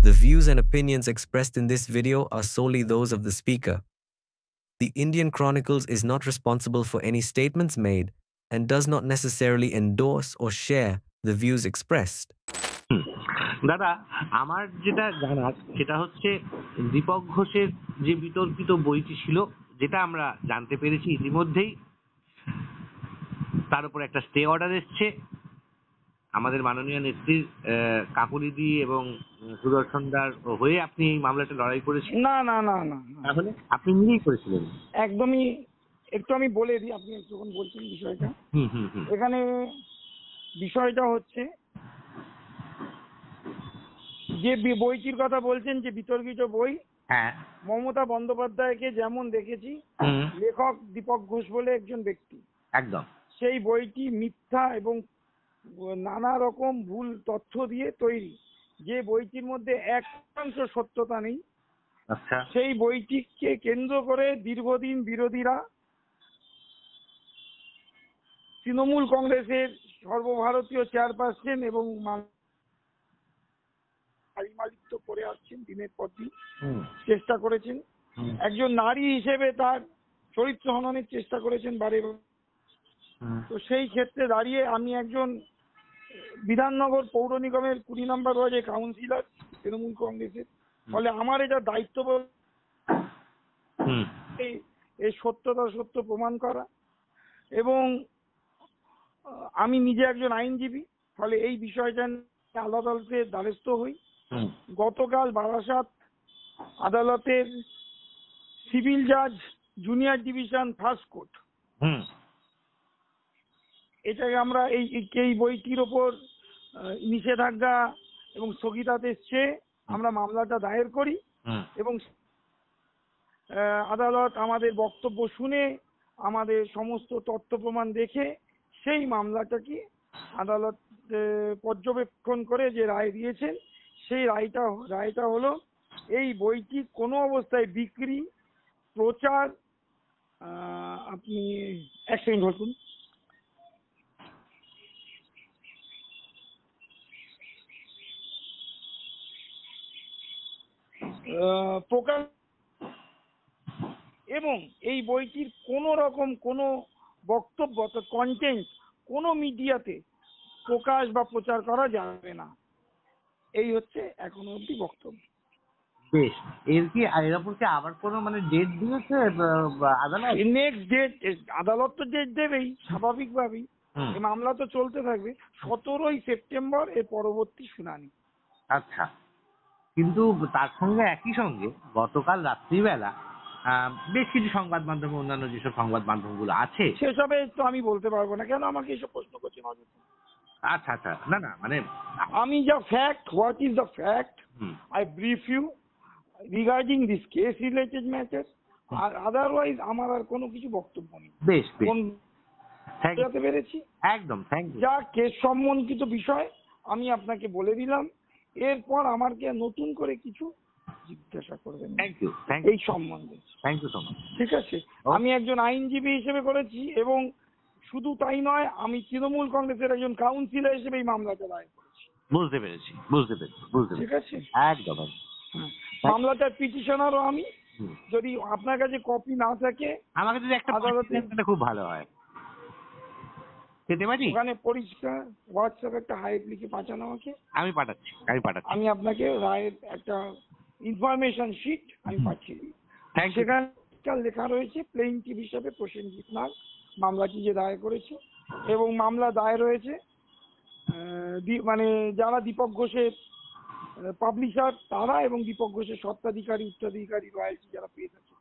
The views and opinions expressed in this video are solely those of the speaker. The Indian Chronicles is not responsible for any statements made and does not necessarily endorse or share the views expressed. দাদা, আমার যেটা জানার সেটা হচ্ছে দীপক ঘোষের যে বিতর্কিত বইটি ছিল, যেটা আমরা জানতে পেরেছি ইতিমধ্যেই, তার উপর একটা স্টে অর্ডার এসছে। আমাদের মাননীয় নেত্রীর কাকুলিদি এবং সুদর্শনদার হয়ে আপনি এই মামলাটা লড়াই করেছেন? না না না না, তাহলে আপনি নিজেই করেছিলেন? একদমই। একটু আমি বলে দিই, আপনি যখন বলছেন বিষয়টা, এখানে বিষয়টা হচ্ছে যে বইটির কথা বলছেন, যে বিতর্কিত বই, হ্যাঁ, মমতা বন্দ্যোপাধ্যায়কে যেমন দেখেছি, লেখক দীপক ঘোষ বলে একজন ব্যক্তি, একদম সেই বইটি মিথ্যা এবং নানা রকম ভুল তথ্য দিয়ে তৈরি। যে বইটির মধ্যে 1% সত্যতা নেই। আচ্ছা, সেই বইটিকে কেন্দ্র করে দীর্ঘদিন বিরোধীরা তৃণমূল কংগ্রেসের সর্বভারতীয় চেয়ারপারসন এবং মালিত্ব করে আসছেন, দিনের পর দিন চেষ্টা করেছেন। একজন নারী হিসেবে তার চরিত্র হননের চেষ্টা করেছেন বারে বারে। তো সেই ক্ষেত্রে দাঁড়িয়ে আমি একজন বিধাননগর পৌর নিগমের 20 নম্বর ওয়ার্ডে কাউন্সিলর তৃণমূল কংগ্রেসের, ফলে আমার এটা দায়িত্ব এই সত্য প্রমাণ করা, এবং আমি নিজে একজন আইনজীবী, ফলে এই বিষয়টা আদালতে দ্বারস্থ হই। গতকাল বারাসাত আদালতের সিভিল জাজ জুনিয়র ডিভিশন ফার্স্ট কোর্ট এটাকে আমরা এই বইটির ওপর নিষেধাজ্ঞা এবং স্থগিতাদেশ চেয়ে আমরা মামলাটা দায়ের করি, এবং আদালত আমাদের বক্তব্য শুনে আমাদের সমস্ত তথ্য প্রমাণ দেখে সেই মামলাটাকে আদালত পর্যবেক্ষণ করে যে রায় দিয়েছেন, সেই রায়টা হলো এই বইটি কোনো অবস্থায় বিক্রি, প্রচার, আপনি এক সেকেন্ড হোল্ড করুন, প্রকাশ এবং এই বইটির কোন রকম কোনো বক্তব্য অর্থাৎ কন্টেন্ট কোনো মিডিয়াতে প্রকাশ বা প্রচার করা যাবে না। এই হচ্ছে এখনো অবধি বক্তব্য। বেশ, এর উপর কি আবার কোনো ডেট দিয়েছে আদালত? নেক্সট ডেট আদালত তো ডেট দেবেই স্বাভাবিকভাবেই, এই মামলা তো চলতে থাকবে। 17ই সেপ্টেম্বর এর পরবর্তী শুনানি। আচ্ছা, কিন্তু তার সঙ্গে একই সঙ্গে গতকাল রাত্রিবেলা বেশ কিছু সংবাদ মাধ্যমে, অন্যান্য যেসব সংবাদ মাধ্যমগুলো আছে, সেসবে তো আমি বলতে পারবো না। কেন আমাকে এসব প্রশ্ন করছেন? আচ্ছা আচ্ছা, না না, আমি যা fact, what is the fact, I brief you regarding this case related matter, আর আদারওয়াইজ আমার আর কোনো কিছু বক্তব্য নেই। বেশ বেশ, বুঝতে পেরেছি। একদম, থ্যাংক ইউ। যা কেস সম্বন্ধিত বিষয় আমি আপনাকে বলে দিলাম, এরপর আমাকে নতুন করে কিছু জিজ্ঞাসা করবেন এই সম্বন্ধে। Thank you so much. ঠিক আছে, আমি একজন আইনজীবী হিসেবে করেছি, এবং শুধু তাই নয়, আমি তৃণমূল কংগ্রেসের একজন কাউন্সিলর হিসেবে এই মামলাটা দায়ের করেছি। বুঝতে পেরেছি। ঠিক আছে, একদম। মামলাটার পিটিশনারও আমি। যদি আপনার কাছে কপি না থাকে আমাকে যদি একটা আদালতে খুব ভালো হয়, ওখানে পরিষ্কার হোয়াটসঅ্যাপ একটা হাইপ লিখে পাঠানো আমাকে, আমি পাঠাচ্ছি। আমি আপনাকে রায়ের একটা ইনফরমেশন শিট আমি পাঠিয়ে দিই। সেখানে লেখা রয়েছে প্লেইনটিভ হিসাবে প্রসেনজিৎ নাগ মামলাটি যে দায়ের করেছে, এবং মামলা দায়ের হয়েছে যারা দীপক ঘোষের পাবলিশার তারা, এবং দীপক ঘোষের স্বত্বাধিকারী উত্তরাধিকারী রয়্যালটি যারা পেয়ে থাকে।